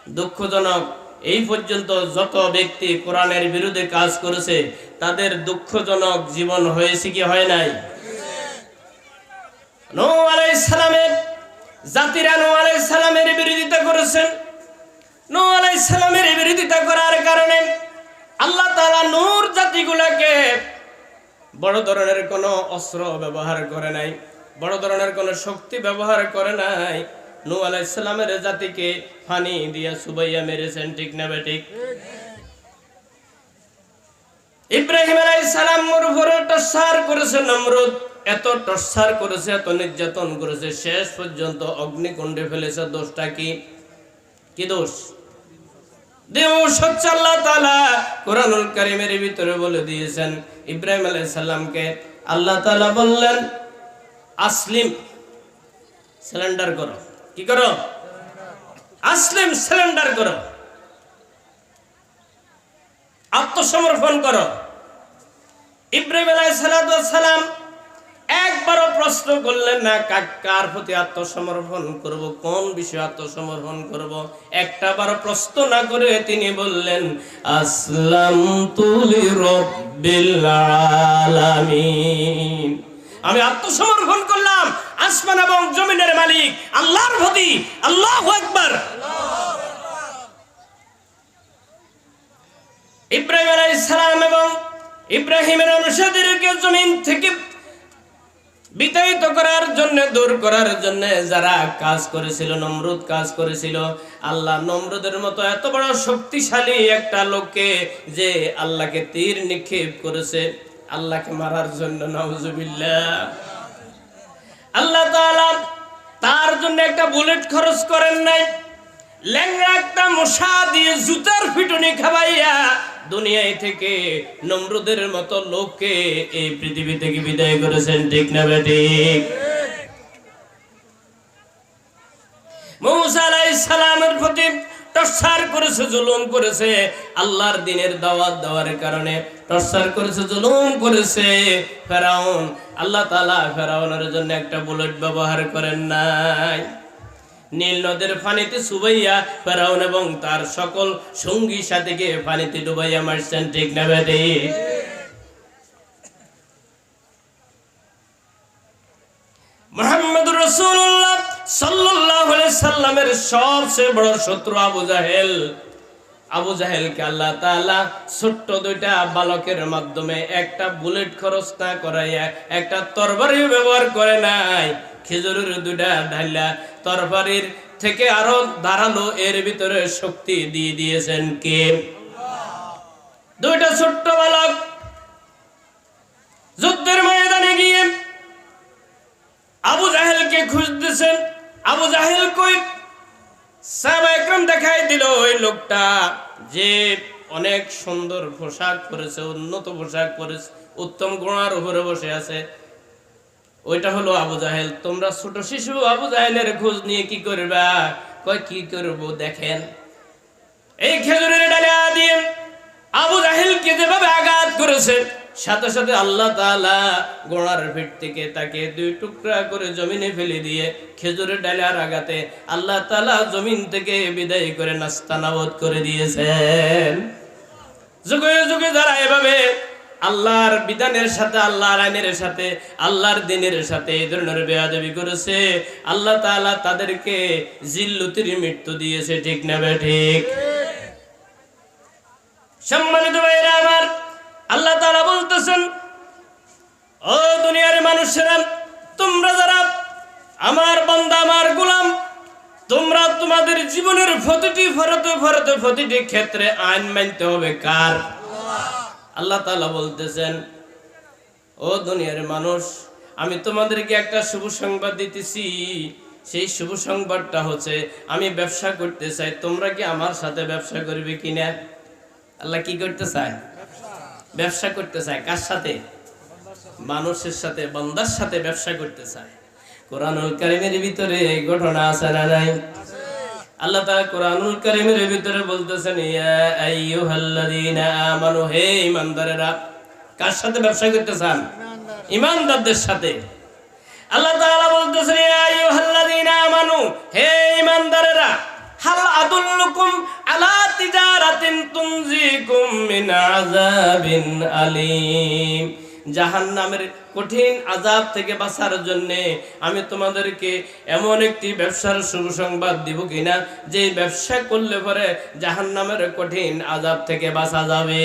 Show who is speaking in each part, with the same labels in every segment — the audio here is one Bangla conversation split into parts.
Speaker 1: দুঃখজনক, এই পর্যন্ত যত ব্যক্তি কোরআনের বিরুদ্ধে কাজ করেছে তাদের দুঃখজনক জীবন হয়েছে কি হয় নাই? নূহ আলাইহিস সালামের জাতিরা নূহ আলাইহিস সালামের বিরোধিতা করেছেন। নূহ আলাইহিস সালামের বিরোধিতা করার কারণে আল্লাহ তাআলা নূর জাতিগুলোকে বড় ধরনের কোনো অস্ত্র ব্যবহার করে নাই, বড় ধরনের কোনো শক্তি ব্যবহার করে নাই। নূহ আলাইহিস সালামের জাতিকে পানি দিয়ে চুবাইয়া মেরেছেন, ঠিক না বেঠিক? ইব্রাহিম আলাইহিস সালাম উপরে টর্চার করেছে নমরুদ, এত টর্চার করেছে, এত নির্যাতন করেছে, শেষ পর্যন্ত অগ্নিকুণ্ডে ফেলেছে। দোষটা কি? কি দোষ? দোষ হচ্ছে আল্লাহ তাআলা কোরআনুল কারীমের ভিতরে বলে দিয়েছেন। ইব্রাহিম আলাইহিস সালামকে আল্লাহ তাআলা বললেন, আসলিম, সারেন্ডার করো। কি করো? আসলিম, সারেন্ডার করো, আত্মসমর্পণ করো। ইব্রাহিম আলাইহিস সালাম একবারও প্রশ্ন করলেন না কার প্রতি আত্মসমর্পণ করব, কোন বিষয়ে আত্মসমর্পণ করব, একটা বার প্রশ্ন না করে তিনি বললেন, আসলামতু লিরাব্বিল আলামিন, আমি আত্মসমর্পণ করলাম আসমান এবং জমিনের মালিক আল্লাহর প্রতি। আল্লাহু আকবার। ইব্রাহিম আলাইহিস সালাম এবং ইব্রাহিমের অনুসারীদেরকে জমিন থেকে বিতাড়িত করার জন্য, দূর করার জন্য যারা কাজ করেছিল, নমরুদ কাজ করেছিল, আল্লাহ নমরুদের মতো এত বড় শক্তিশালী একটা লোককে যে আল্লাহকে তীর নিক্ষেপ করেছে আল্লাহকে মারার জন্য, নাউজুবিল্লাহ। আল্লাহ তাআলা তার জন্য একটা বুলেট খরচ করেন নাই, ল্যাংড়া একটা মশা দিয়ে জুতার পিটুনি খাওয়াইয়া দুনিয়ায় থেকে নমরুদের মতো লোককে এই পৃথিবী থেকে বিদায় করেছেন, ঠিক না বেঠিক? মূসা আলাইহিস সালামের প্রতি টর্চার করেছে, জুলুম করেছে, আল্লাহর দ্বীনের দাওয়াত দেওয়ার কারণে টর্চার করেছে, জুলুম করেছে ফেরাউন। আল্লাহ তাআলা ফেরাউনের জন্য একটা বুলেট ব্যবহার করেন নাই, নীল নদের পানিতে চুবাইয়া ফেরাউন এবং তার সকল সঙ্গী সাথীকে পানিতে ডুবাইয়া মারছেন, ঠিক না বেঠিক? মুহাম্মদুর রাসূলুল্লাহ সাল্লাল্লাহু আলাইহি সাল্লামের সবচেয়ে বড় শত্রু আবু জাহেল। আবু জাহেলকে আল্লাহ তাআলা ছোট্ট দুইটা বালকের মাধ্যমে একটা বুলেট খরচ না করাইয়া একটা তরবারি ব্যবহার করে নাই, খেজুরের দুইটা ঢাইলা তরবারির থেকে আরো ধারালো এর ভিতরে শক্তি দিয়ে দিয়েছেন কে? দুইটা ছোট্ট বালক যুদ্ধের ময়দানে গিয়ে আবু জাহেলকে খুঁজতেছেন। আবু জাহেল কই? সাহাবা একরাম দেখাই দিল ওই লোকটা যে অনেক সুন্দর পোশাক পরেছে, উন্নত পোশাক পরেছে, উত্তম ঘোড়ার উপরে বসে আছে, ওইটা হলো আবু জাহেল। তোমরা ছোট শিশু আবু জাহেলের খোঁজ নিয়ে কি করবা? কয় কি করব দেখেন। এই খেজুরের ডালা দিয়ে আবু জাহেলকে যেভাবে আঘাত করেছে, সাথে সাথে আল্লাহ তাআলা ঘোড়ার পিঠ থেকে তাকে দুই টুকরা করে জমিনে ফেলে দিয়ে খেজুরের ডালার আঘাতে আল্লাহ তাআলা জমিন থেকে বিদায় করে নাস্তানাবুদ করে দিয়েছেন। যুগে যুগে যারা এভাবে আল্লাহর বিধানের সাথে, আল্লাহর আইনের সাথে, আল্লাহর দ্বীনের সাথে এই ধরনের বেয়াদবি করেছে, আল্লাহ তাআলা তাদেরকে জিল্লতির মৃত্যু দিয়েছে, ঠিক না বেঠিক? সম্মানিত ভাইরা আমার, আল্লাহ তাআলা বলতেছেন, ও দুনিয়ার মানুষেরা, তোমরা যারা আমার বান্দা, আমার গোলাম, তোমরা তোমাদের জীবনের প্রতিটি প্রতিটি ক্ষেত্রে আইন মানতে হবে কার? আল্লাহ তাআলা বলতেছেন, ও দুনিয়ার মানুষ, আমি তোমাদেরকে একটা শুভ সংবাদ দিতেছি। সেই শুভ সংবাদটা হচ্ছে আমি ব্যবসা করতে চাই, তোমরা কি আমার সাথে ব্যবসা করবে কিনা? আল্লাহ কি করতে চায়? ব্যবসা করতে চায়। কার সাথে? মানুষের সাথে, বান্দার সাথে ব্যবসা করতে চায়। কোরআনুল কারীমের ভিতরে এই ঘটনা আছে না নাই? আল্লাহ তাআলা কোরআনুল কারীমের ভিতরে বলতেছেন, ইয়া আইয়ুহাল্লাযীনা আমানু, হে ঈমানদারেরা। কার সাথে ব্যবসা করতে চান? ঈমানদারদের সাথে। আল্লাহ তাআলা বলতেছেন, ইয়া আইয়ুহাল্লাযীনা আমানু, হে ঈমানদারেরা, হাল আদুল্লুকুম আলা তিজারাতিন তুনজিকুম মিন আযাবিন আলীম। জাহান্নামের কঠিন আযাব থেকে বাঁচার জন্য আমি তোমাদেরকে এমন একটি ব্যবসার শুভ সংবাদ দিব কিনা যে ব্যবসা করলে পরে জাহান্নামের কঠিন আযাব থেকে বাঁচা যাবে।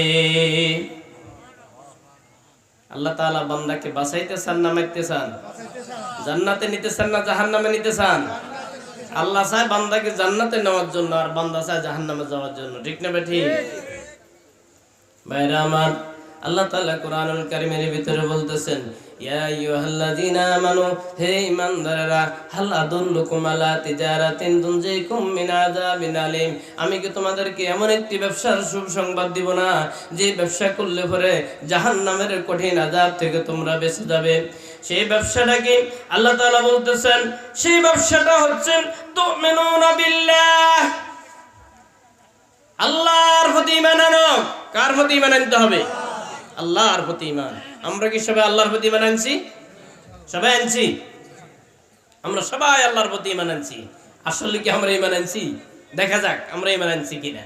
Speaker 1: আল্লাহ তাআলা বান্দাকে বাঁচাইতে চান না মারতে চান? জান্নাতে নিতে চান না জাহান্নামে নিতে চান? আল্লাহ চায় বান্দাকে জান্নাতে নেওয়ার জন্য, আর বান্দা চায় জাহান্নামে যাওয়ার জন্য। ঠিক না ঠিক? ভাইরা আমার, আল্লাহ তাআলা কোরআনুল কারীমের ভিতরে বলতেছেন, ইয়া আইয়ুহাল্লাযীনা আমানু, হে ঈমানদাররা, হাল আদুল্লুকুম আলা তিজারাতিন তুনজিকুম মিন আযাবিন আলীম। আমি কি তোমাদেরকে এমন একটি ব্যবসার শুভ সংবাদ দিব না যে ব্যবসা করলে পরে জাহান্নামের কঠিন আযাব থেকে তোমরা বেঁচে যাবে? সেই ব্যবসাটা কি? আল্লাহ তাআলা বলতেছেন সেই ব্যবসাটা হচ্ছে তুমিনুনা বিল্লাহ, আল্লাহর প্রতি ঈমান আনো। কার প্রতি ঈমান আনতে হবে? আল্লাহর প্রতি ঈমান। আমরা কি সবাই আল্লাহর প্রতি ঈমান আনছি? সবাই আনছি? আমরা সবাই আল্লাহর প্রতি ঈমান আনছি। আসলে কি আমরা ঈমান আনছি? দেখা যাক আমরা ঈমান আনছি কিনা।